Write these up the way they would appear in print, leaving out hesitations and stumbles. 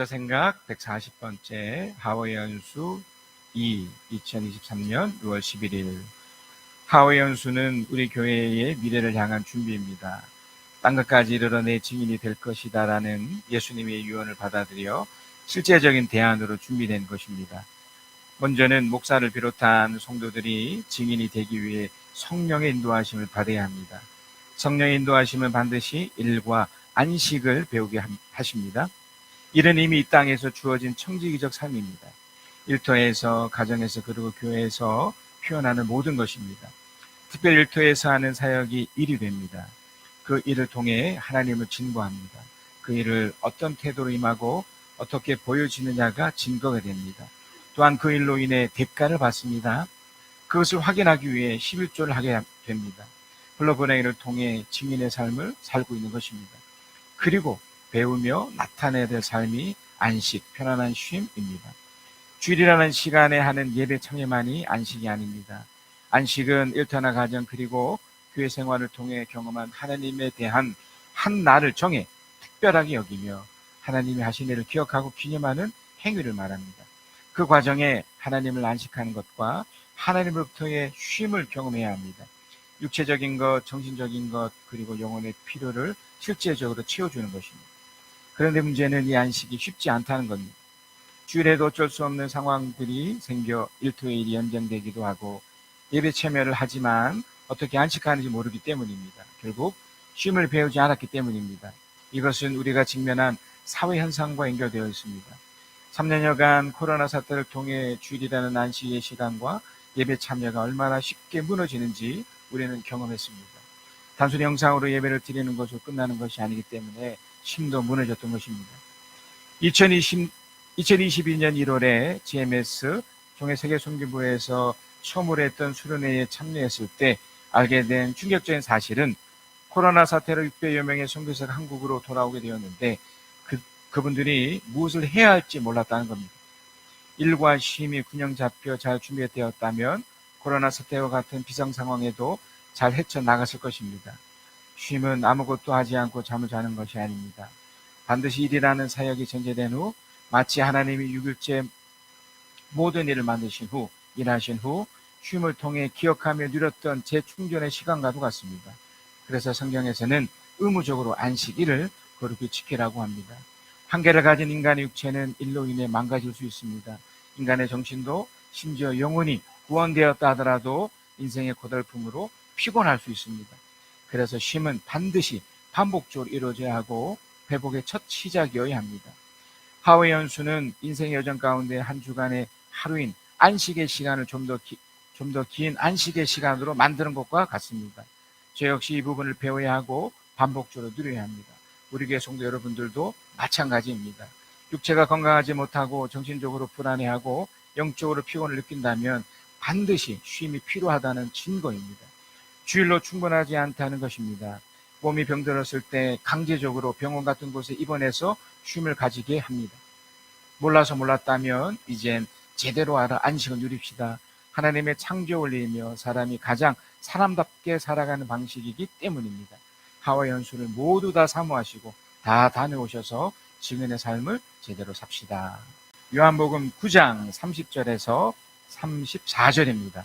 생각 140번째 하와이 연수 2023년 6월 11일. 하와이 연수는 우리 교회의 미래를 향한 준비입니다. 땅끝까지 이르러 내 증인이 될 것이다 라는 예수님의 유언을 받아들여 실제적인 대안으로 준비된 것입니다. 먼저는 목사를 비롯한 성도들이 증인이 되기 위해 성령의 인도하심을 받아야 합니다. 성령의 인도하심은 반드시 일과 안식을 배우게 하십니다. 일은 이미 이 땅에서 주어진 청지기적 삶입니다. 일터에서, 가정에서, 그리고 교회에서 표현하는 모든 것입니다. 특별히 일터에서 하는 사역이 일이 됩니다. 그 일을 통해 하나님을 증거합니다. 그 일을 어떤 태도로 임하고 어떻게 보여지느냐가 증거가 됩니다. 또한 그 일로 인해 대가를 받습니다. 그것을 확인하기 위해 11조를 하게 됩니다. 흘러보내기를 통해 증인의 삶을 살고 있는 것입니다. 그리고 배우며 나타내야 될 삶이 안식, 편안한 쉼입니다. 주일이라는 시간에 하는 예배 참여만이 안식이 아닙니다. 안식은 일터나 가정 그리고 교회 생활을 통해 경험한 하나님에 대한 한 날을 정해 특별하게 여기며 하나님이 하신 일을 기억하고 기념하는 행위를 말합니다. 그 과정에 하나님을 안식하는 것과 하나님으로부터의 쉼을 경험해야 합니다. 육체적인 것, 정신적인 것, 그리고 영혼의 필요를 실제적으로 채워주는 것입니다. 그런데 문제는 이 안식이 쉽지 않다는 겁니다. 주일에도 어쩔 수 없는 상황들이 생겨 일토의 일이 연장되기도 하고 예배 참여를 하지만 어떻게 안식하는지 모르기 때문입니다. 결국 쉼을 배우지 않았기 때문입니다. 이것은 우리가 직면한 사회 현상과 연결되어 있습니다. 3년여간 코로나 사태를 통해 주일이라는 안식의 시간과 예배 참여가 얼마나 쉽게 무너지는지 우리는 경험했습니다. 단순히 영상으로 예배를 드리는 것으로 끝나는 것이 아니기 때문에 심도 무너졌던 것입니다. 2022년 1월에 GMS 종회세계선교부에서 처음으로 했던 수련회에 참여했을 때 알게 된 충격적인 사실은 코로나 사태로 600여 명의 선교사가 한국으로 돌아오게 되었는데 그분들이 무엇을 해야 할지 몰랐다는 겁니다. 일과 쉼이 균형 잡혀 잘 준비되었다면 코로나 사태와 같은 비상 상황에도 잘 헤쳐나갔을 것입니다. 쉼은 아무것도 하지 않고 잠을 자는 것이 아닙니다. 반드시 일이라는 사역이 전제된 후 마치 하나님이 6일째 모든 일을 만드신 후 일하신 후 쉼을 통해 기억하며 누렸던 재충전의 시간과도 같습니다. 그래서 성경에서는 의무적으로 안식일을 거룩히 지키라고 합니다. 한계를 가진 인간의 육체는 일로 인해 망가질 수 있습니다. 인간의 정신도 심지어 영혼이 구원되었다 하더라도 인생의 고달픔으로 피곤할 수 있습니다. 그래서 쉼은 반드시 반복적으로 이루어져야 하고 회복의 첫 시작이어야 합니다. 하와이 연수는 인생의 여정 가운데 한 주간의 하루인 안식의 시간을 좀 더 긴 안식의 시간으로 만드는 것과 같습니다. 저 역시 이 부분을 배워야 하고 반복적으로 누려야 합니다. 우리 교회 성도 여러분들도 마찬가지입니다. 육체가 건강하지 못하고 정신적으로 불안해하고 영적으로 피곤을 느낀다면 반드시 쉼이 필요하다는 증거입니다. 주일로 충분하지 않다는 것입니다. 몸이 병들었을 때 강제적으로 병원 같은 곳에 입원해서 쉼을 가지게 합니다. 몰라서 몰랐다면 이젠 제대로 알아 안식을 누립시다. 하나님의 창조를 이으며 사람이 가장 사람답게 살아가는 방식이기 때문입니다. 하와이 연수를 모두 다 사모하시고 다 다녀오셔서 증인의 삶을 제대로 삽시다. 요한복음 9장 30절에서 34절입니다.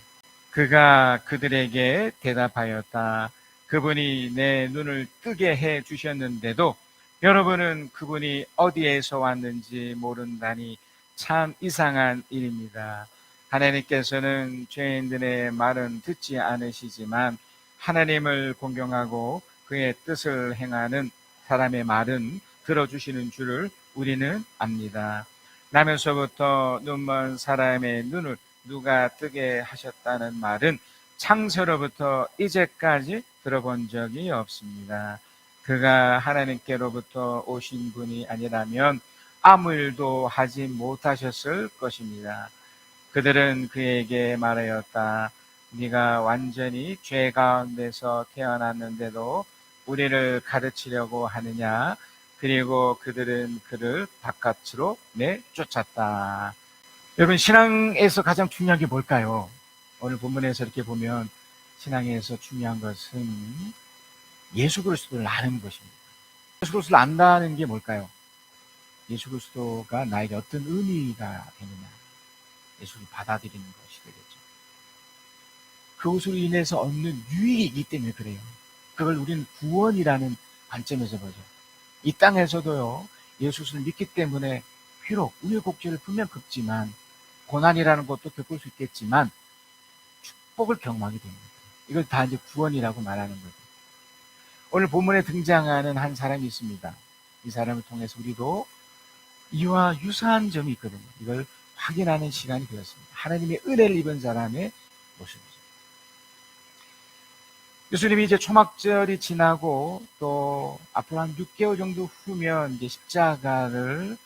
그가 그들에게 대답하였다. 그분이 내 눈을 뜨게 해 주셨는데도 여러분은 그분이 어디에서 왔는지 모른다니 참 이상한 일입니다. 하나님께서는 죄인들의 말은 듣지 않으시지만 하나님을 공경하고 그의 뜻을 행하는 사람의 말은 들어주시는 줄을 우리는 압니다. 나면서부터 눈먼 사람의 눈을 누가 뜨게 하셨다는 말은 창세로부터 이제까지 들어본 적이 없습니다. 그가 하나님께로부터 오신 분이 아니라면 아무 일도 하지 못하셨을 것입니다. 그들은 그에게 말하였다. 네가 완전히 죄 가운데서 태어났는데도 우리를 가르치려고 하느냐? 그리고 그들은 그를 바깥으로 내쫓았다. 여러분, 신앙에서 가장 중요한 게 뭘까요? 오늘 본문에서 이렇게 보면 신앙에서 중요한 것은 예수 그리스도를 아는 것입니다. 예수 그리스도를 안다는 게 뭘까요? 예수 그리스도가 나에게 어떤 의미가 되느냐, 예수를 받아들이는 것이 되겠죠. 그것으로 인해서 얻는 유익이 있기 때문에 그래요. 그걸 우리는 구원이라는 관점에서 보죠. 이 땅에서도요, 예수를 믿기 때문에 비록 우여곡절을 분명 겪지만, 고난이라는 것도 겪을 수 있겠지만 축복을 경험하게 됩니다. 이걸 다 이제 구원이라고 말하는 거죠. 오늘 본문에 등장하는 한 사람이 있습니다. 이 사람을 통해서 우리도 이와 유사한 점이 있거든요. 이걸 확인하는 시간이 되었습니다. 하나님의 은혜를 입은 사람의 모습이죠. 예수님이 이제 초막절이 지나고 또 앞으로 한 6개월 정도 후면 이제 십자가를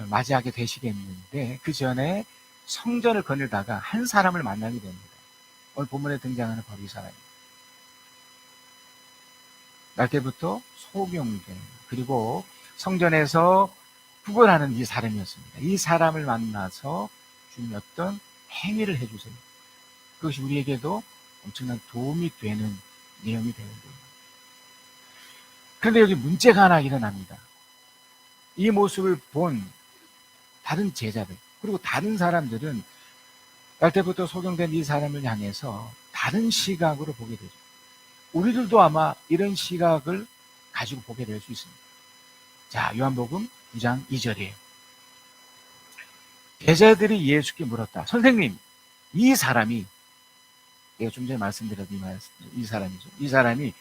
맞이하게 되시겠는데, 그 전에 성전을 거닐다가 한 사람을 만나게 됩니다. 오늘 본문에 등장하는 바로 이 사람입니다. 날 때부터 소경된, 그리고 성전에서 구걸하는 이 사람이었습니다. 이 사람을 만나서 주님이 어떤 행위를 해주세요. 그것이 우리에게도 엄청난 도움이 되는 내용이 되는데요. 그런데 여기 문제가 하나 일어납니다. 이 모습을 본 다른 제자들, 그리고 다른 사람들은 날 때부터 소경된 이 사람을 향해서 다른 시각으로 보게 되죠. 우리들도 아마 이런 시각을 가지고 보게 될 수 있습니다. 자, 요한복음 9장 2절이에요. 제자들이 예수께 물었다. 선생님, 이 사람이, 내가 좀 전에 말씀드렸던 이 사람이죠. 이 사람이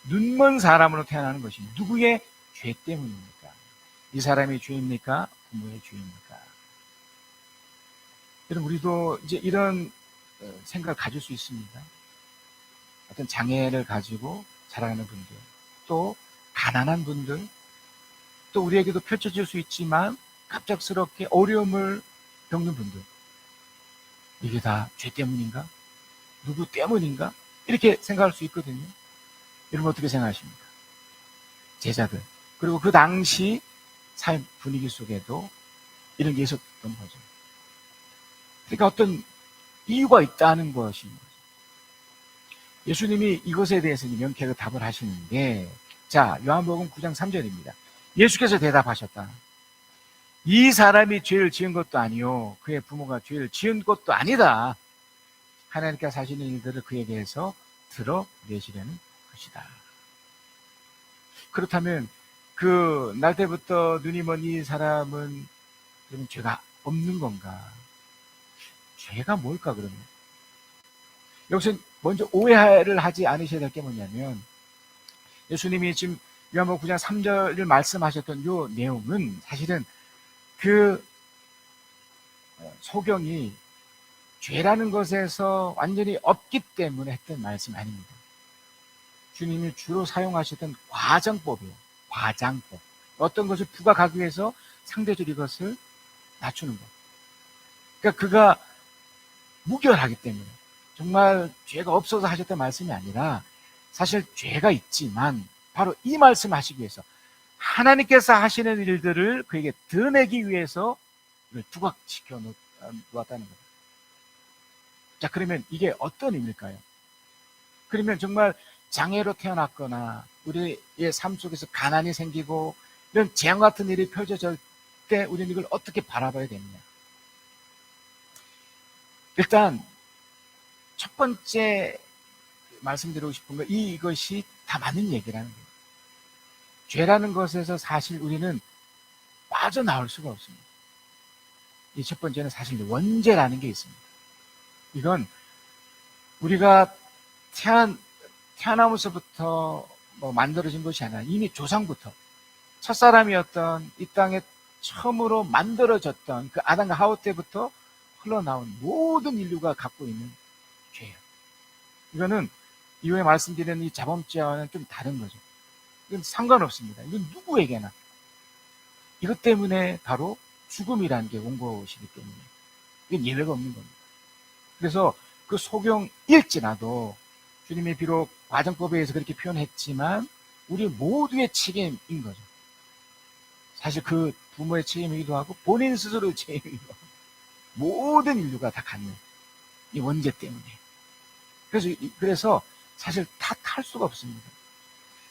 눈먼 사람으로 태어나는 것이 누구의 죄 때문입니까? 이 사람이 죄입니까? 부모의 죄입니까? 여러분, 우리도 이제 이런 생각을 가질 수 있습니다. 어떤 장애를 가지고 자라는 분들, 또 가난한 분들, 또 우리에게도 펼쳐질 수 있지만 갑작스럽게 어려움을 겪는 분들, 이게 다 죄 때문인가? 누구 때문인가? 이렇게 생각할 수 있거든요. 여러분 어떻게 생각하십니까? 제자들, 그리고 그 당시 사회 분위기 속에도 이런 게 있었던 거죠. 그러니까 어떤 이유가 있다는 것입니다. 예수님이 이것에 대해서 명쾌하게 답을 하시는데, 자, 요한복음 9장 3절입니다. 예수께서 대답하셨다. 이 사람이 죄를 지은 것도 아니요, 그의 부모가 죄를 지은 것도 아니다. 하나님께서 하시는 일들을 그에게서 드러내시려는 것이다. 그렇다면 그 날 때부터 눈이 먼 이 사람은 그러면 죄가 없는 건가? 죄가 뭘까 그러면? 여기서 먼저 오해를 하지 않으셔야 될 게 뭐냐면, 예수님이 지금 요한복음 9장 3절을 말씀하셨던 요 내용은 사실은 그 소경이 죄라는 것에서 완전히 없기 때문에 했던 말씀이 아닙니다. 주님이 주로 사용하셨던 과정법이에요. 과장법. 어떤 것을 부각하기 위해서 상대적으로 이것을 낮추는 것. 그러니까 그가 무결하기 때문에, 정말 죄가 없어서 하셨던 말씀이 아니라 사실 죄가 있지만 바로 이 말씀을 하시기 위해서, 하나님께서 하시는 일들을 그에게 드러내기 위해서 이걸 부각시켜 놓았다는 거예요. 자, 그러면 이게 어떤 의미일까요? 그러면 정말 장애로 태어났거나 우리의 삶 속에서 가난이 생기고 이런 재앙 같은 일이 펼쳐질 때 우리는 이걸 어떻게 바라봐야 되느냐? 일단 첫 번째 말씀드리고 싶은 건 이것이 다 맞는 얘기라는 거예요. 죄라는 것에서 사실 우리는 빠져나올 수가 없습니다. 이 첫 번째는 사실 원죄라는 게 있습니다. 이건 우리가 태어나면서부터 만들어진 것이 아니라 이미 조상부터 첫사람이었던 이 땅에 처음으로 만들어졌던 그 아담과 하와 때부터 흘러나온 모든 인류가 갖고 있는 죄예요. 이거는 이후에 말씀드리는 이 자범죄와는 좀 다른 거죠. 이건 상관없습니다. 이건 누구에게나. 이것 때문에 바로 죽음이라는 게 온 것이기 때문에 이건 예외가 없는 겁니다. 그래서 그 소경일지라도 주님이 비록 과정법에 의해서 그렇게 표현했지만 우리 모두의 책임인 거죠. 사실 그 부모의 책임이기도 하고 본인 스스로의 책임이기도 하고 모든 인류가 다 갖는 이 원죄 때문에. 그래서 사실 탓할 수가 없습니다.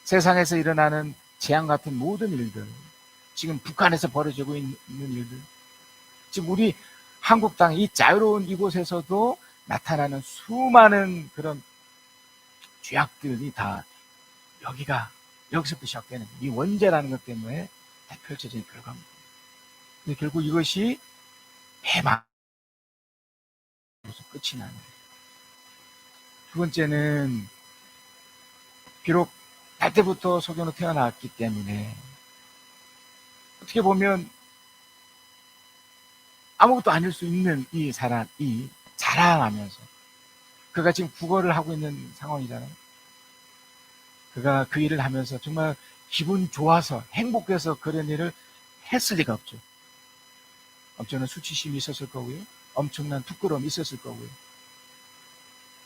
세상에서 일어나는 재앙 같은 모든 일들, 지금 북한에서 벌어지고 있는 일들, 지금 우리 한국 땅 이 자유로운 이곳에서도 나타나는 수많은 그런 죄악들이 다 여기서부터 시작되는 이 원죄라는 것 때문에 다 펼쳐진 결과입니다. 근데 결국 이것이 해마로서 끝이 나는 거예요. 두 번째는 비록 날 때부터 소경으로 태어났기 때문에 어떻게 보면 아무것도 아닐 수 있는 이 사람이 자라나면서 그가 지금 국어를 하고 있는 상황이잖아요. 그가 그 일을 하면서 정말 기분 좋아서 행복해서 그런 일을 했을 리가 없죠. 엄청난 수치심이 있었을 거고요. 엄청난 부끄러움이 있었을 거고요.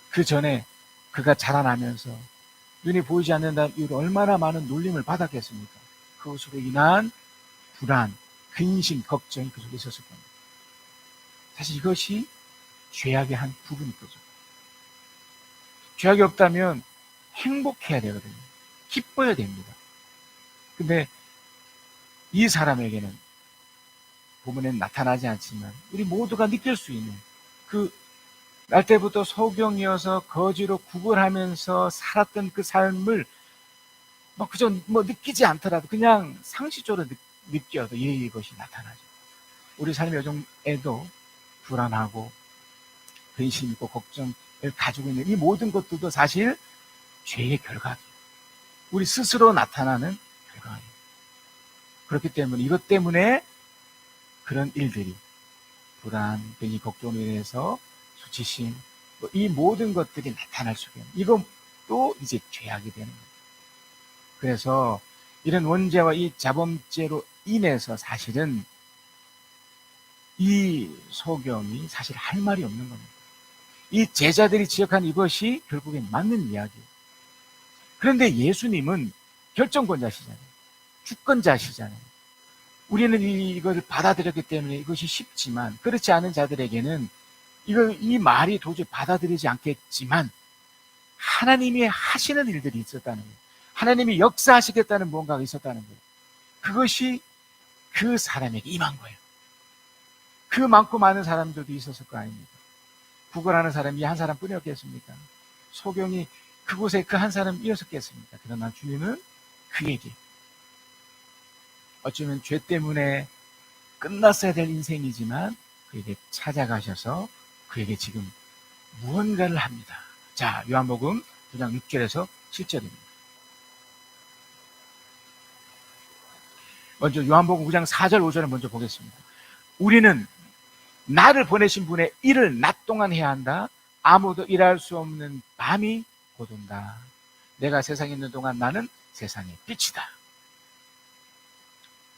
그 전에 그가 자라나면서 눈이 보이지 않는다는 이유로 얼마나 많은 놀림을 받았겠습니까? 그것으로 인한 불안, 근심, 걱정이 그 속에 있었을 겁니다. 사실 이것이 죄악의 한 부분일 거죠. 죄악이 없다면 행복해야 되거든요. 기뻐야 됩니다. 근데 이 사람에게는 본문에는 나타나지 않지만 우리 모두가 느낄 수 있는 그 날 때부터 소경이어서 거지로 구걸하면서 살았던 그 삶을 그저 느끼지 않더라도 그냥 상식적으로 느껴도 이것이 나타나죠. 우리 삶의 여정에도 불안하고 근심 있고 걱정을 가지고 있는 이 모든 것들도 사실 죄의 결과예요. 우리 스스로 나타나는 결과예요. 그렇기 때문에 이것 때문에 그런 일들이 불안, 괜히 걱정으로 인해서 수치심, 이 모든 것들이 나타날 수가 있는 이것도 이제 죄악이 되는 거예요. 그래서 이런 원죄와 이 자범죄로 인해서 사실은 이 소경이 사실 할 말이 없는 겁니다. 이 제자들이 지적한 이것이 결국엔 맞는 이야기예요. 그런데 예수님은 결정권자시잖아요. 주권자시잖아요. 우리는 이걸 받아들였기 때문에 이것이 쉽지만 그렇지 않은 자들에게는 이 말이 도저히 받아들이지 않겠지만 하나님이 하시는 일들이 있었다는 거예요. 하나님이 역사하시겠다는 무언가가 있었다는 거예요. 그것이 그 사람에게 임한 거예요. 그 많고 많은 사람들도 있었을 거 아닙니까? 구걸하는 사람이 한 사람뿐이었겠습니까? 소경이 그곳에 그 한 사람이었겠습니까? 그러나 주님은 그에게 어쩌면 죄 때문에 끝났어야 될 인생이지만 그에게 찾아가셔서 그에게 지금 무언가를 합니다. 자, 요한복음 9장 6절에서 7절입니다. 먼저 요한복음 9장 4절 5절을 먼저 보겠습니다. 우리는 나를 보내신 분의 일을 낮 동안 해야 한다. 아무도 일할 수 없는 밤이 곧 온다. 내가 세상에 있는 동안 나는 세상의 빛이다.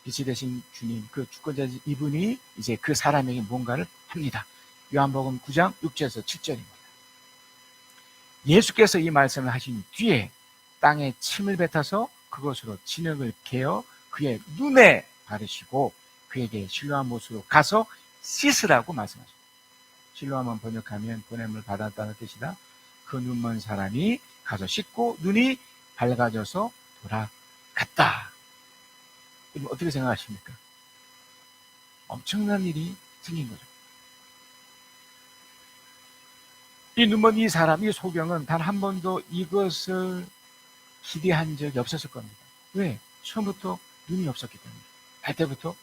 빛이 되신 주님, 그 주권자 이분이 이제 그 사람에게 뭔가를 합니다. 요한복음 9장 6절에서 7절입니다. 예수께서 이 말씀을 하신 뒤에 땅에 침을 뱉어서 그것으로 진흙을 개어 그의 눈에 바르시고 그에게 실로암 못으로 가서 씻으라고 말씀하십니다. 실로암은 번역하면 보냄을 받았다는 뜻이다. 그 눈먼 사람이 가서 씻고 눈이 밝아져서 돌아갔다. 어떻게 생각하십니까? 엄청난 일이 생긴 거죠. 이 눈먼 이 사람, 이 소경은 단 한 번도 이것을 기대한 적이 없었을 겁니다. 왜? 처음부터 눈이 없었기 때문에. 날 때부터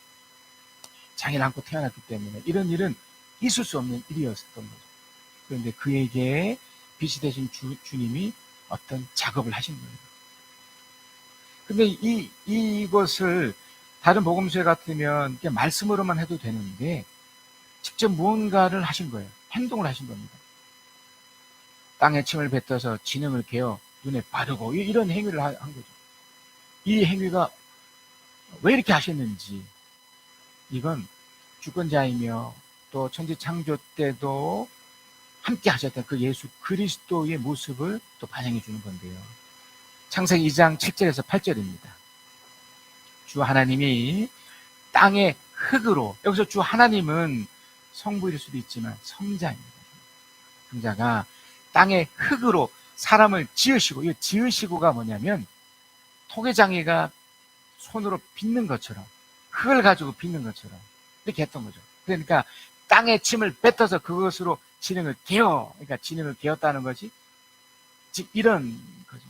장애를 안고 태어났기 때문에 이런 일은 있을 수 없는 일이었던 거죠. 그런데 그에게 빛이 되신 주님이 어떤 작업을 하신 거예요. 근데 이것을 다른 복음서에 같으면 그냥 말씀으로만 해도 되는데 직접 무언가를 하신 거예요. 행동을 하신 겁니다. 땅에 침을 뱉어서 진흙을 개어 눈에 바르고 이런 행위를 한 거죠. 이 행위가 왜 이렇게 하셨는지 이건 주권자이며 또 천지 창조 때도 함께 하셨던 그 예수 그리스도의 모습을 또 반영해 주는 건데요. 창세기 2장 7절에서 8절입니다. 주 하나님이 땅의 흙으로, 여기서 주 하나님은 성부일 수도 있지만 성자입니다. 성자가 땅의 흙으로 사람을 지으시고, 이 지으시고가 뭐냐면 토개장이가 손으로 빚는 것처럼 그걸 가지고 빚는 것처럼 이렇게 했던 거죠. 그러니까 땅에 침을 뱉어서 그것으로 진흙을 개어, 그러니까 진흙을 개었다는 것이 지금 이런 거죠.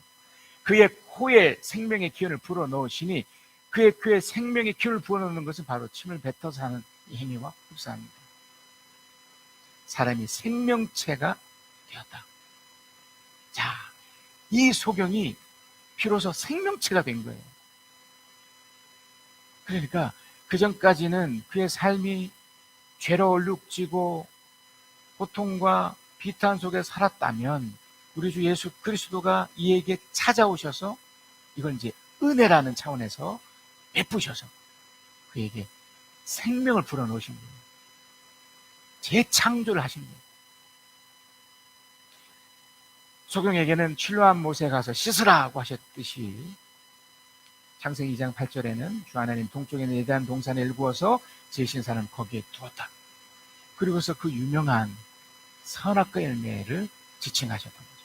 그의 코에 생명의 기운을 불어넣으시니 그의 생명의 기운을 불어넣는 것은 바로 침을 뱉어서 하는 이 행위와 흡사합니다. 사람이 생명체가 되었다. 자, 이 소경이 비로소 생명체가 된 거예요. 그러니까 그 전까지는 그의 삶이 죄로 얼룩지고 고통과 비탄 속에 살았다면 우리 주 예수 그리스도가 이에게 찾아오셔서 이걸 이제 은혜라는 차원에서 베푸셔서 그에게 생명을 불어넣으신 거예요. 재창조를 하신 거예요. 소경에게는 실로암 못에 가서 씻으라고 하셨듯이 창세기 2장 8절에는 주 하나님 동쪽에 있는 예대한 동산에 일구어서 지으신 사람을 거기에 두었다. 그리고서 그 유명한 선악과 열매를 지칭하셨던 거죠.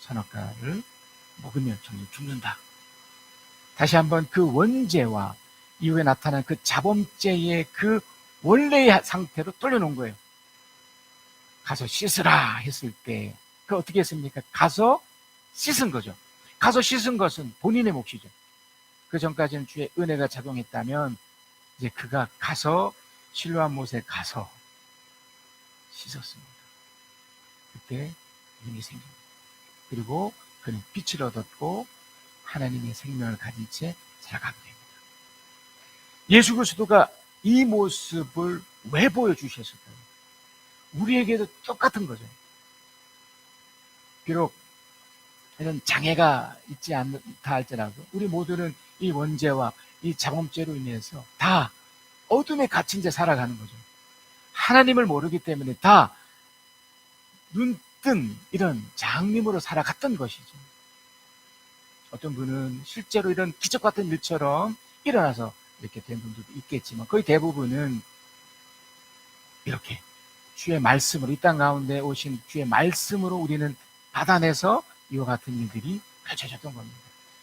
선악과를 먹으면 정말 죽는다. 다시 한번 그 원죄와 이후에 나타난 그 자범죄의 그 원래의 상태로 돌려놓은 거예요. 가서 씻으라 했을 때 그 어떻게 했습니까? 가서 씻은 거죠. 가서 씻은 것은 본인의 몫이죠. 그 전까지는 주의 은혜가 작용했다면 이제 그가 가서 실로암 못에 가서 씻었습니다. 그때 힘이 생깁니다. 그리고 그는 빛을 얻었고 하나님의 생명을 가진 채 살아가게 됩니다. 예수 그리스도가 이 모습을 왜 보여주셨을까요? 우리에게도 똑같은 거죠. 비록 이런 장애가 있지 않다 할지라도 우리 모두는 이 원죄와 이 자범죄로 인해서 다 어둠에 갇힌 채 살아가는 거죠. 하나님을 모르기 때문에 다 눈뜬 이런 장님으로 살아갔던 것이죠. 어떤 분은 실제로 이런 기적 같은 일처럼 일어나서 이렇게 된 분들도 있겠지만 거의 대부분은 이렇게 주의 말씀으로 이 땅 가운데 오신 주의 말씀으로 우리는 받아내서 이와 같은 일들이 펼쳐졌던 겁니다.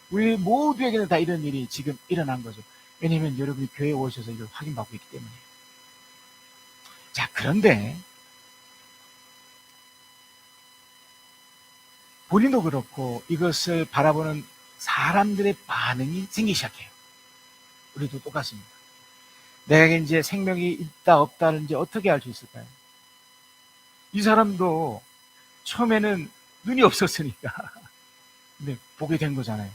우리 모두에게는 다 이런 일이 지금 일어난 거죠. 왜냐하면 여러분이 교회에 오셔서 이걸 확인받고 있기 때문에. 자, 그런데 본인도 그렇고 이것을 바라보는 사람들의 반응이 생기기 시작해요. 우리도 똑같습니다. 내가 이제 생명이 있다 없다는 이제 어떻게 알 수 있을까요? 이 사람도 처음에는 눈이 없었으니까 근데 보게 된 거잖아요.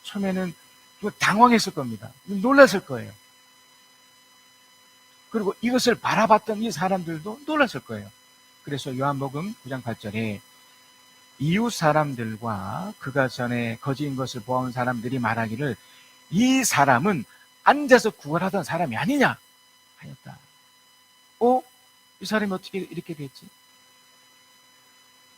처음에는 당황했을 겁니다. 놀랐을 거예요. 그리고 이것을 바라봤던 이 사람들도 놀랐을 거예요. 그래서 요한복음 9장 8절에 이웃 사람들과 그가 전에 거지인 것을 보아온 사람들이 말하기를 이 사람은 앉아서 구걸하던 사람이 아니냐 하였다. 이 사람이 어떻게 이렇게 됐지?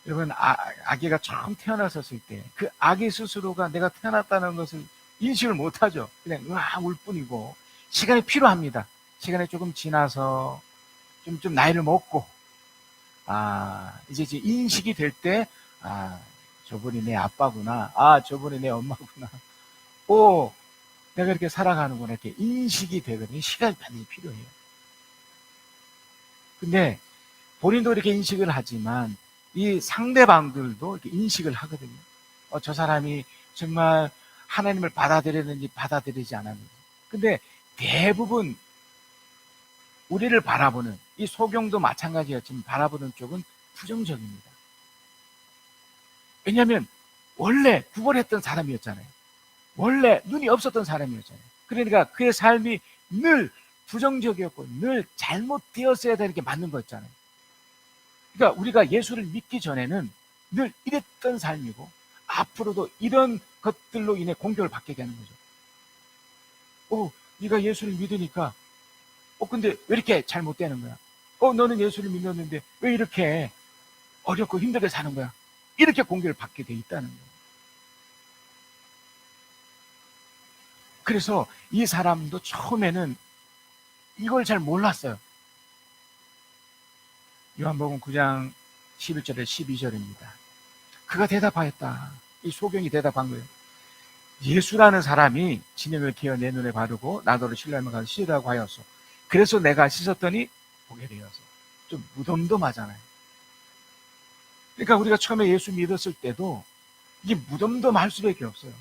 여러분, 아기가 처음 태어났었을 때 그 아기 스스로가 내가 태어났다는 것을 인식을 못하죠. 그냥 으악 울 뿐이고 시간이 필요합니다. 시간이 조금 지나서 좀 나이를 먹고 이제 인식이 될 때 저분이 내 아빠구나. 저분이 내 엄마구나. 내가 이렇게 살아가는구나. 이렇게 인식이 되거든요. 시간이 반드시 필요해요. 근데 본인도 이렇게 인식을 하지만 이 상대방들도 이렇게 인식을 하거든요. 저 사람이 정말 하나님을 받아들였는지 받아들이지 않았는지. 근데 대부분 우리를 바라보는 이 소경도 마찬가지였지만 바라보는 쪽은 부정적입니다. 왜냐하면 원래 구걸했던 사람이었잖아요. 원래 눈이 없었던 사람이었잖아요. 그러니까 그의 삶이 늘 부정적이었고 늘 잘못되었어야 되는 게 맞는 거였잖아요. 그러니까 우리가 예수를 믿기 전에는 늘 이랬던 삶이고 앞으로도 이런 것들로 인해 공격을 받게 되는 거죠. 네가 예수를 믿으니까 근데 왜 이렇게 잘못되는 거야? 너는 예수를 믿었는데 왜 이렇게 어렵고 힘들게 사는 거야? 이렇게 공격을 받게 돼 있다는 거예요. 그래서 이 사람도 처음에는 이걸 잘 몰랐어요. 요한복음 9장 11절에 12절입니다. 그가 대답하였다. 이 소경이 대답한 거예요. 예수라는 사람이 진영을 기어 내 눈에 바르고 나더러 신뢰하며 가서 씻으라고 하였소. 그래서 내가 씻었더니 보게 되어서. 좀 무덤덤하잖아요. 그러니까 우리가 처음에 예수 믿었을 때도 이게 무덤덤할 수밖에 없어요.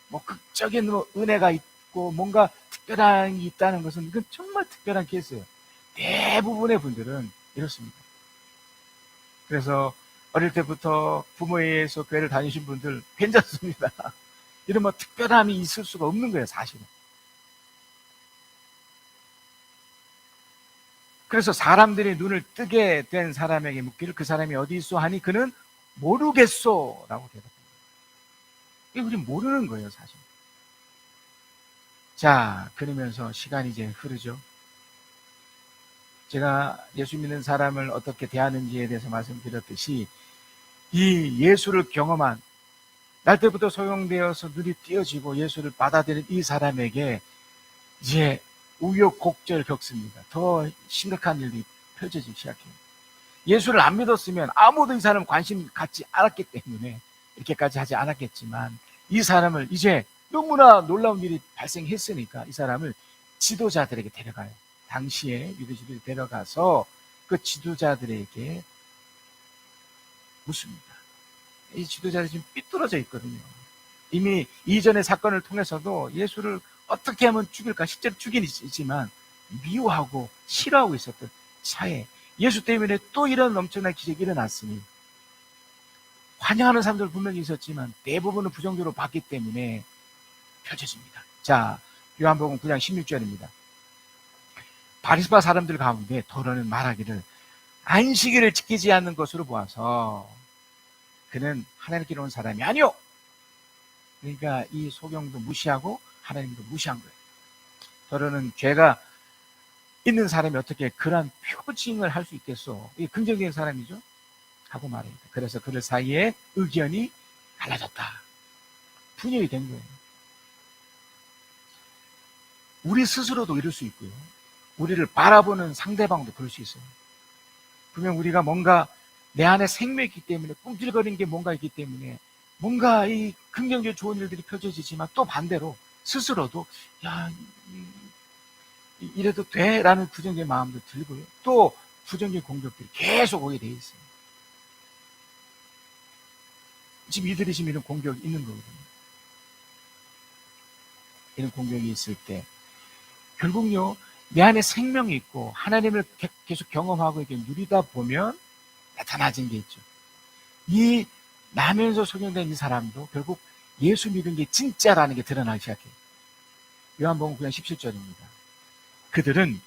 뭐 극적인 은혜가 있고 뭔가 특별한 게 있다는 것은 이건 정말 특별한 케이스예요. 대부분의 분들은 이렇습니다. 그래서 어릴 때부터 부모에 의해서 교회를 다니신 분들 괜찮습니다. 이런 뭐 특별함이 있을 수가 없는 거예요, 사실은. 그래서 사람들이 눈을 뜨게 된 사람에게 묻기를 그 사람이 어디 있어 하니 그는 모르겠소 라고 대답합니다. 이게 우리 모르는 거예요, 사실. 자, 그러면서 시간이 이제 흐르죠. 제가 예수 믿는 사람을 어떻게 대하는지에 대해서 말씀드렸듯이 이 예수를 경험한 날 때부터 소용되어서 눈이 띄어지고 예수를 받아들인 이 사람에게 이제 우여곡절 겪습니다. 더 심각한 일이 펼쳐지기 시작해요. 예수를 안 믿었으면 아무도 이 사람 관심 갖지 않았기 때문에 이렇게까지 하지 않았겠지만 이 사람을 이제 너무나 놀라운 일이 발생했으니까 이 사람을 지도자들에게 데려가요. 당시에 유대인들이 데려가서 그 지도자들에게 묻습니다. 이 지도자들이 지금 삐뚤어져 있거든요. 이미 이전의 사건을 통해서도 예수를 어떻게 하면 죽일까, 실제로 죽이긴 있지만 미워하고 싫어하고 있었던 차에 예수 때문에 또 이런 엄청난 기적이 일어났으니 환영하는 사람들 분명히 있었지만 대부분은 부정적으로 봤기 때문에 펼쳐집니다. 자, 요한복음 9장 16절입니다. 바리새파 사람들 가운데 더러는 말하기를 안식일을 지키지 않는 것으로 보아서 그는 하나님께 온 사람이 아니오. 그러니까 이 소경도 무시하고 하나님도 무시한 거예요. 더러는 죄가 있는 사람이 어떻게 그런 표징을 할 수 있겠소? 이게 긍정적인 사람이죠? 하고 말합니다. 그래서 그들 사이에 의견이 갈라졌다. 분열이 된 거예요. 우리 스스로도 이럴 수 있고요. 우리를 바라보는 상대방도 그럴 수 있어요. 분명 우리가 뭔가 내 안에 생명이 있기 때문에 꿈틀거리는 게 뭔가 있기 때문에 뭔가 이 긍정적인 좋은 일들이 펼쳐지지만 또 반대로 스스로도 야 이래도 돼? 라는 부정적인 마음도 들고요. 또 부정적인 공격들이 계속 오게 돼 있어요. 지금 이들이 지금 이런 공격이 있는 거거든요. 이런 공격이 있을 때 결국요 내 안에 생명이 있고 하나님을 계속 경험하고 이렇게 누리다 보면 나타나진 게 있죠. 이 나면서 소경된 이 사람도 결국 예수 믿은 게 진짜라는 게 드러나기 시작해요. 요한복음 9장 17절입니다. 그들은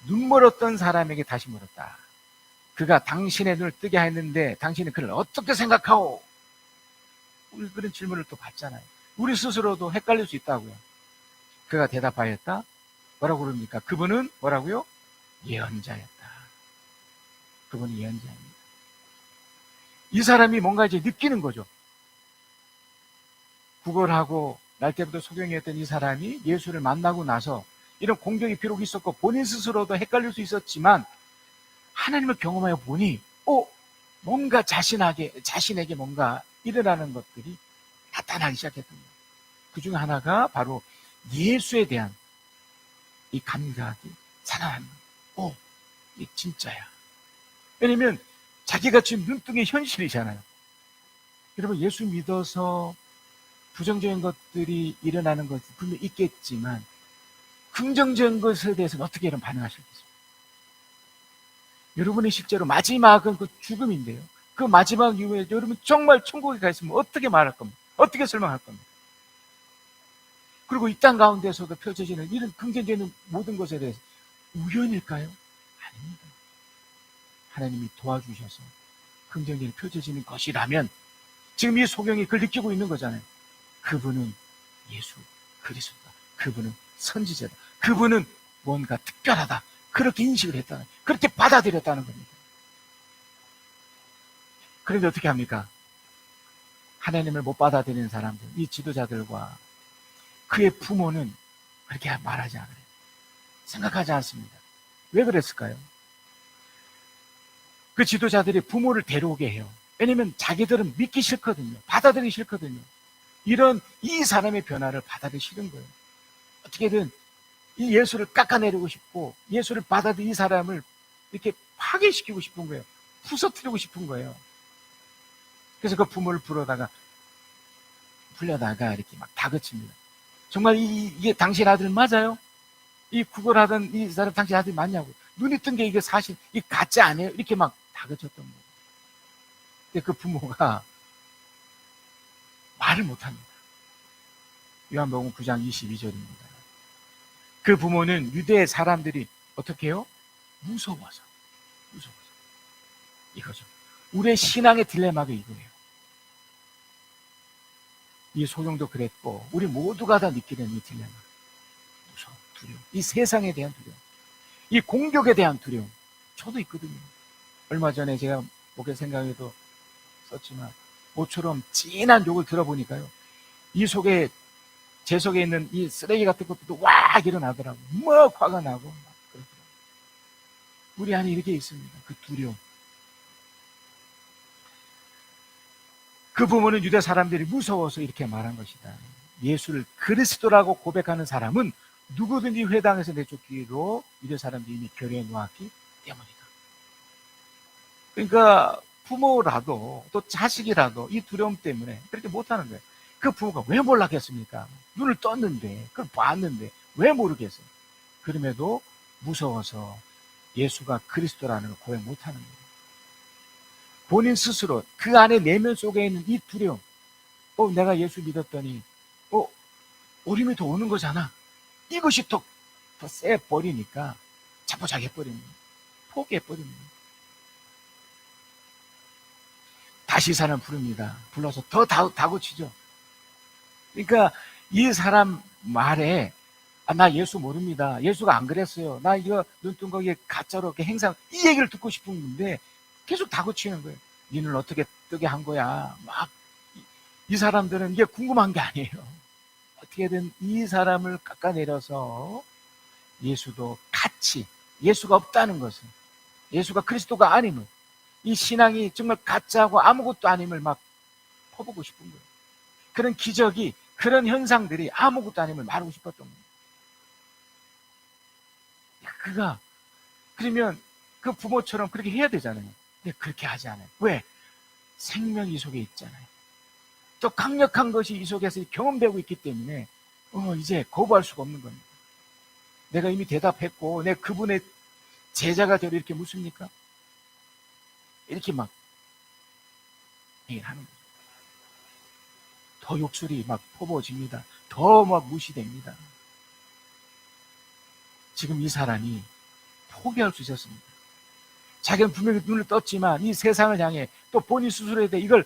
눈 멀었던 사람에게 다시 물었다. 그가 당신의 눈을 뜨게 했는데 당신은 그를 어떻게 생각하오? 우리 그런 질문을 또 받잖아요. 우리 스스로도 헷갈릴 수 있다고요. 그가 대답하였다. 뭐라고 그럽니까? 그분은 뭐라고요? 예언자였다. 그분은 예언자입니다. 이 사람이 뭔가 이제 느끼는 거죠. 구걸하고 날 때부터 소경이었던 이 사람이 예수를 만나고 나서 이런 공격이 비록 있었고 본인 스스로도 헷갈릴 수 있었지만 하나님을 경험하여 보니 뭔가 자신에게 뭔가 일어나는 것들이 나타나기 시작했던 거예요. 그 중 하나가 바로 예수에 대한 이 감각이 살아나는 거예요. 이게 진짜야. 왜냐면 자기가 지금 눈뜨게 현실이잖아요. 여러분 예수 믿어서 부정적인 것들이 일어나는 것이 분명히 있겠지만 긍정적인 것에 대해서는 어떻게 여러분 반응하시겠어요? 여러분이 실제로 마지막은 그 죽음인데요. 그 마지막 이후에 여러분 정말 천국에 가 있으면 어떻게 말할 겁니까? 어떻게 설명할 겁니까? 그리고 이 땅 가운데서도 펼쳐지는 이런 긍정적인 모든 것에 대해서 우연일까요? 아닙니다. 하나님이 도와주셔서 긍정적인 펼쳐지는 것이라면 지금 이 소경이 그걸 느끼고 있는 거잖아요. 그분은 예수 그리스도다. 그분은 선지자다. 그분은 뭔가 특별하다. 그렇게 인식을 했다는, 그렇게 받아들였다는 겁니다. 그런데 어떻게 합니까? 하나님을 못 받아들이는 사람들, 이 지도자들과 그의 부모는 그렇게 말하지 않아요. 생각하지 않습니다. 왜 그랬을까요? 그 지도자들이 부모를 데려오게 해요. 왜냐면 자기들은 믿기 싫거든요. 받아들이기 싫거든요. 이런 이 사람의 변화를 받아들이기 싫은 거예요. 어떻게든 이 예수를 깎아내리고 싶고 예수를 받아들인 이 사람을 이렇게 파괴시키고 싶은 거예요. 부서뜨리고 싶은 거예요. 그래서 그 부모를 불려다가 이렇게 막 다그칩니다. 정말 이게 당신 아들 맞아요? 이 구걸하던 이 사람 당신 아들 맞냐고. 눈이 뜬 게 이게 사실 이 가짜 아니에요? 이렇게 막 다그쳤던 거예요. 근데 그 부모가 말을 못합니다. 요한복음 9장 22절입니다. 그 부모는 유대 사람들이 어떻게 해요? 무서워서 이거죠. 우리의 신앙의 딜레마가 이거예요. 이 소경도 그랬고 우리 모두가 다 느끼는 이 딜레마, 무서움, 두려움, 이 세상에 대한 두려움, 이 공격에 대한 두려움. 저도 있거든요. 얼마 전에 제가 목회 생각에도 썼지만 모처럼 진한 욕을 들어보니까요, 이 속에 제 속에 있는 이 쓰레기 같은 것도 왁 일어나더라고요. 막 화가 나고 막 그러더라고요. 우리 안에 이렇게 있습니다. 그 두려움. 그 부모는 유대 사람들이 무서워서 이렇게 말한 것이다. 예수를 그리스도라고 고백하는 사람은 누구든지 회당에서 내쫓기로 유대 사람들이 이미 결의해 놓았기 때문이다. 그러니까 부모라도 또 자식이라도 이 두려움 때문에 그렇게 못하는 거예요. 그 부모가 왜 몰랐겠습니까? 눈을 떴는데, 그걸 봤는데 왜 모르겠어요? 그럼에도 무서워서 예수가 그리스도라는 걸 고백 못하는 거예요. 본인 스스로 그 안에 내면 속에 있는 이 두려움, 내가 예수 믿었더니 어림이 더 오는 거잖아. 이것이 더 세버리니까 자포자기해버립니다. 포기해버립니다. 다시 사람 부릅니다. 불러서 더 다그치죠. 그러니까 이 사람 말에 나 예수 모릅니다. 예수가 안 그랬어요. 나 이거 눈뜬거기에 가짜로 이렇게 행상, 이 얘기를 듣고 싶은 건데 계속 다그치는 거예요. 니는 어떻게 뜨게 한 거야? 막 이 사람들은 이게 궁금한 게 아니에요. 어떻게든 이 사람을 깎아내려서 예수도 같이, 예수가 없다는 것을, 예수가 그리스도가 아님을, 이 신앙이 정말 가짜고 아무것도 아님을 막 퍼보고 싶은 거예요. 그런 기적이, 그런 현상들이 아무것도 아님을 말하고 싶었던 거예요. 그러면 그 부모처럼 그렇게 해야 되잖아요. 근데 그렇게 하지 않아요. 왜? 생명이 이 속에 있잖아요. 또 강력한 것이 이 속에서 경험되고 있기 때문에 이제 거부할 수가 없는 겁니다. 내가 이미 대답했고 내가 그분의 제자가 되려 이렇게 묻습니까? 이렇게 막 얘기를 하는 거죠. 더 욕설이 막 퍼부어집니다. 더 막 무시됩니다. 지금 이 사람이 포기할 수 있었습니다. 자기는 분명히 눈을 떴지만 이 세상을 향해 또 본인 스스로에 대해 이건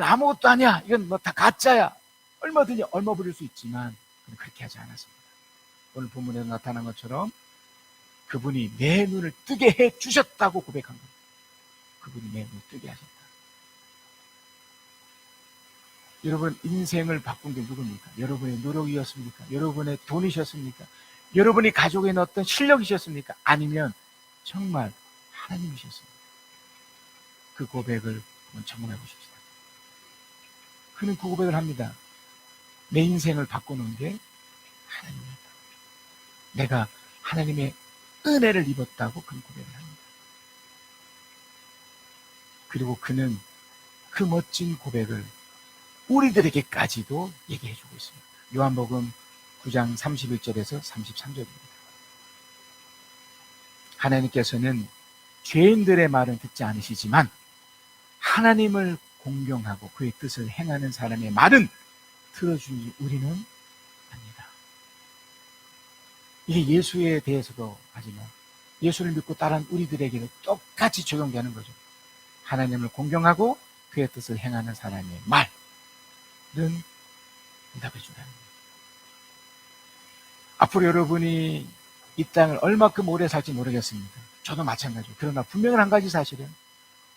아무것도 아니야, 이건 뭐 다 가짜야, 얼마든지 얼마부릴 수 있지만 그렇게 하지 않았습니다. 오늘 본문에서 나타난 것처럼 그분이 내 눈을 뜨게 해 주셨다고 고백한 겁니다. 그분이 내 눈을 뜨게 하셨다. 여러분, 인생을 바꾼 게 누굽니까? 여러분의 노력이었습니까? 여러분의 돈이셨습니까? 여러분이 가지고 있는 어떤 실력이셨습니까? 아니면 정말 하나님이셨습니까? 그 고백을 한번 점검해 보십시다. 그는 그 고백을 합니다. 내 인생을 바꾸는 게 하나님이었다. 내가 하나님의 은혜를 입었다고 그는 고백을 합니다. 그리고 그는 그 멋진 고백을 우리들에게까지도 얘기해 주고 있습니다. 요한복음 9장 31절에서 33절입니다. 하나님께서는 죄인들의 말은 듣지 않으시지만 하나님을 공경하고 그의 뜻을 행하는 사람의 말은 들어주니 우리는 압니다. 이게 예수에 대해서도 하지만 예수를 믿고 따르는 우리들에게도 똑같이 적용되는 거죠. 하나님을 공경하고 그의 뜻을 행하는 사람의 말은 응답해 준다는 거예요. 앞으로 여러분이 이 땅을 얼마큼 오래 살지 모르겠습니다. 저도 마찬가지고. 그러나 분명한 한 가지 사실은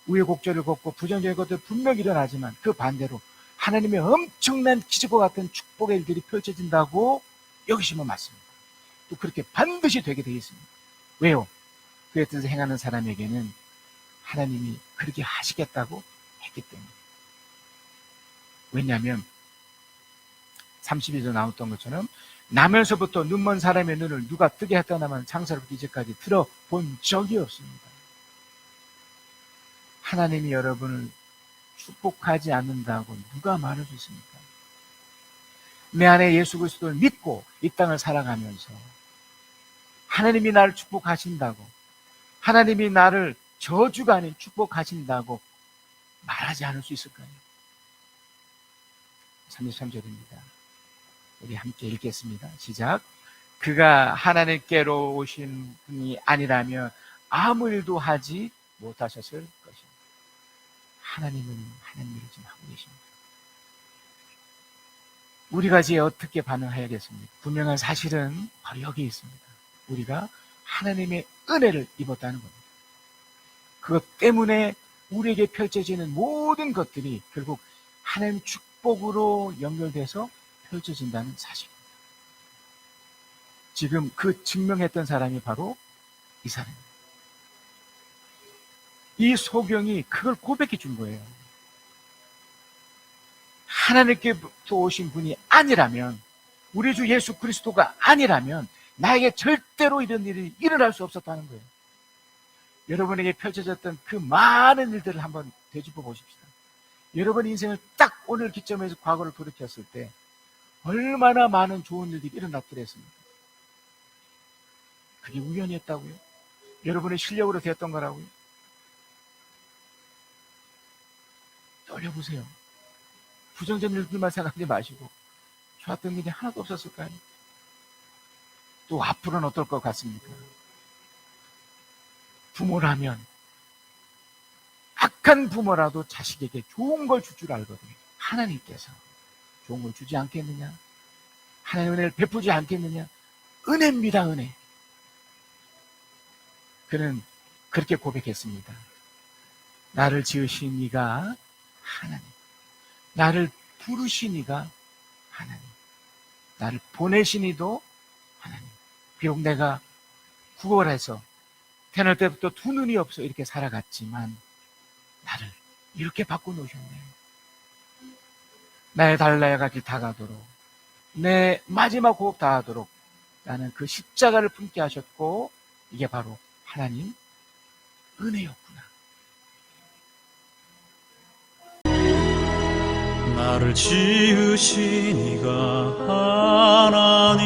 우여곡절을 걷고 부정적인 것들 분명히 일어나지만 그 반대로 하나님의 엄청난 기적과 같은 축복의 일들이 펼쳐진다고 여기시면 맞습니다. 또 그렇게 반드시 되게 되어 있습니다. 왜요? 그의 뜻을 행하는 사람에게는 하나님이 그렇게 하시겠다고 했기 때문에. 왜냐하면 32절 나왔던 것처럼 나면서부터 눈먼 사람의 눈을 누가 뜨게 했다나만 창세로부터 이제까지 들어본 적이 없습니다. 하나님이 여러분을 축복하지 않는다고 누가 말할 수 있습니까? 내 안에 예수 그리스도를 믿고 이 땅을 살아가면서 하나님이 나를 축복하신다고, 하나님이 나를 저주가 아닌 축복하신다고 말하지 않을 수 있을까요? 33절입니다. 우리 함께 읽겠습니다. 시작. 그가 하나님께로 오신 분이 아니라면 아무 일도 하지 못하셨을 것입니다. 하나님은 하나님 일을 지금 하고 계십니다. 우리가 이제 어떻게 반응해야겠습니까? 분명한 사실은 바로 여기 있습니다. 우리가 하나님의 은혜를 입었다는 겁니다. 그것 때문에 우리에게 펼쳐지는 모든 것들이 결국 하나님 축복으로 연결돼서 펼쳐진다는 사실입니다. 지금 그 증명했던 사람이 바로 이 사람입니다. 이 소경이 그걸 고백해 준 거예요. 하나님께부터 오신 분이 아니라면, 우리 주 예수 그리스도가 아니라면 나에게 절대로 이런 일이 일어날 수 없었다는 거예요. 여러분에게 펼쳐졌던 그 많은 일들을 한번 되짚어 보십시다. 여러분 인생을 딱 오늘 기점에서 과거를 돌이켰을 때 얼마나 많은 좋은 일들이 일어났더랬습니까? 그게 우연이었다고요? 여러분의 실력으로 되었던 거라고요? 떠올려보세요. 부정적인 일들만 생각하지 마시고 좋았던 일이 하나도 없었을까요? 또 앞으로는 어떨 것 같습니까? 부모라면, 악한 부모라도 자식에게 좋은 걸 줄 줄 알거든요. 하나님께서 좋은 걸 주지 않겠느냐? 하나님의 은혜를 베푸지 않겠느냐? 은혜입니다, 은혜. 그는 그렇게 고백했습니다. 나를 지으신 이가 하나님, 나를 부르신 이가 하나님, 나를 보내신 이도 하나님. 비록 내가 구걸해서 태어날 때부터 두 눈이 없어 이렇게 살아갔지만 나를 이렇게 바꿔놓으셨네. 나의 달라야가 길 다가도록, 내 마지막 호흡 다하도록 나는 그 십자가를 품게 하셨고, 이게 바로 하나님 은혜였구나. 나를 지으신 이가 하나님,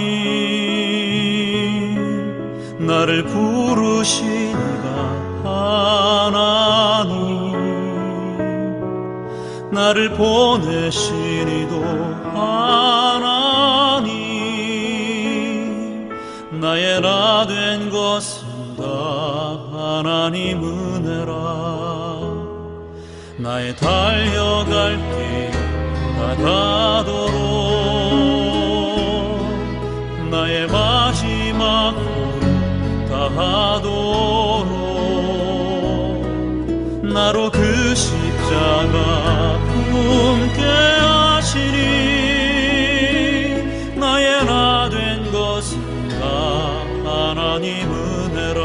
나를 부르신 이가 하나님, 나를 보내신 이도 하나님, 나의 나 된 것은 다 하나님 은혜라. 나의 달려갈 길 다가도록, 나의 마지막 호흡 다하도록, 나로 그 십자가 품게 하시니, 나의 나 된 것은 다 하나님 은혜라.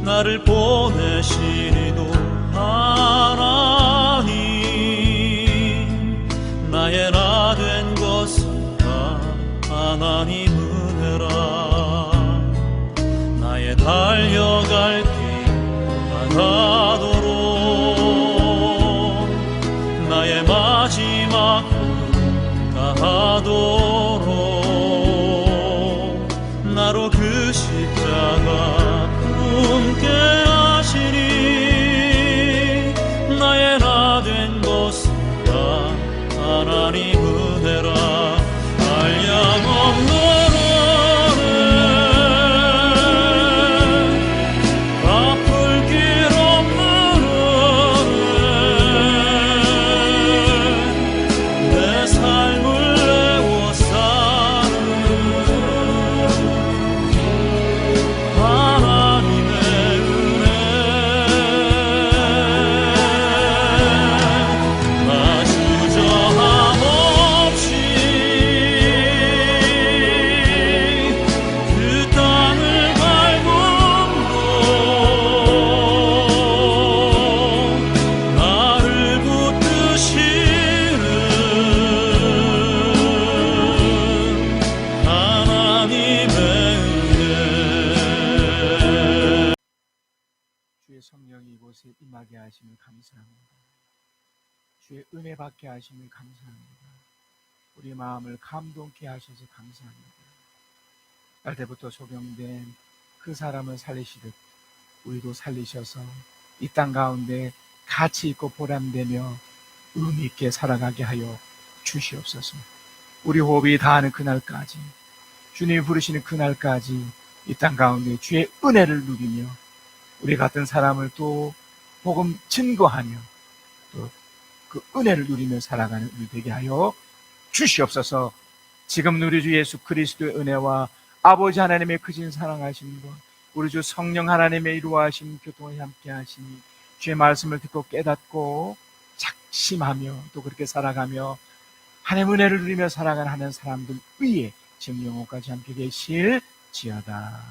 나를 보내시니도 하나님, 나의 나 된 것은 다 하나님 은혜라. 마지막 다하도록 나로 그 십자가 품게 하시니 나의 나 된 것은 다 하나님 은혜라. 한량없는 은혜 갚을 길 없는 은혜 내 삶을 내워 사는 하나님의 은혜 나 주저함 없이 그 땅을 밟음으로 나를 붙드시는 하나님의 은혜. 주의 성령이 이곳에 임하게 하심을 감사합니다. 주의 은혜 받게 하심을 감사합니다. 우리 마음을 감동케 하셔서 감사합니다. 날 때부터 소경된 그 사람을 살리시듯 우리도 살리셔서 이 땅 가운데 가치 있고 보람되며 의미 있게 살아가게 하여 주시옵소서. 우리 호흡이 다하는 그날까지, 주님이 부르시는 그날까지 이 땅 가운데 주의 은혜를 누리며 우리 같은 사람을 또 복음 증거하며 또 그 은혜를 누리며 살아가는 우리 되게 하여 주시옵소서. 지금 우리 주 예수 그리스도의 은혜와 아버지 하나님의 크신 사랑하신 것, 우리 주 성령 하나님의 이루어하신 교통을 함께 하시니 주의 말씀을 듣고 깨닫고 작심하며 또 그렇게 살아가며 하나님의 은혜를 누리며 살아가는 하는 사람들 위에 지금 영혼까지 함께 계실지어다.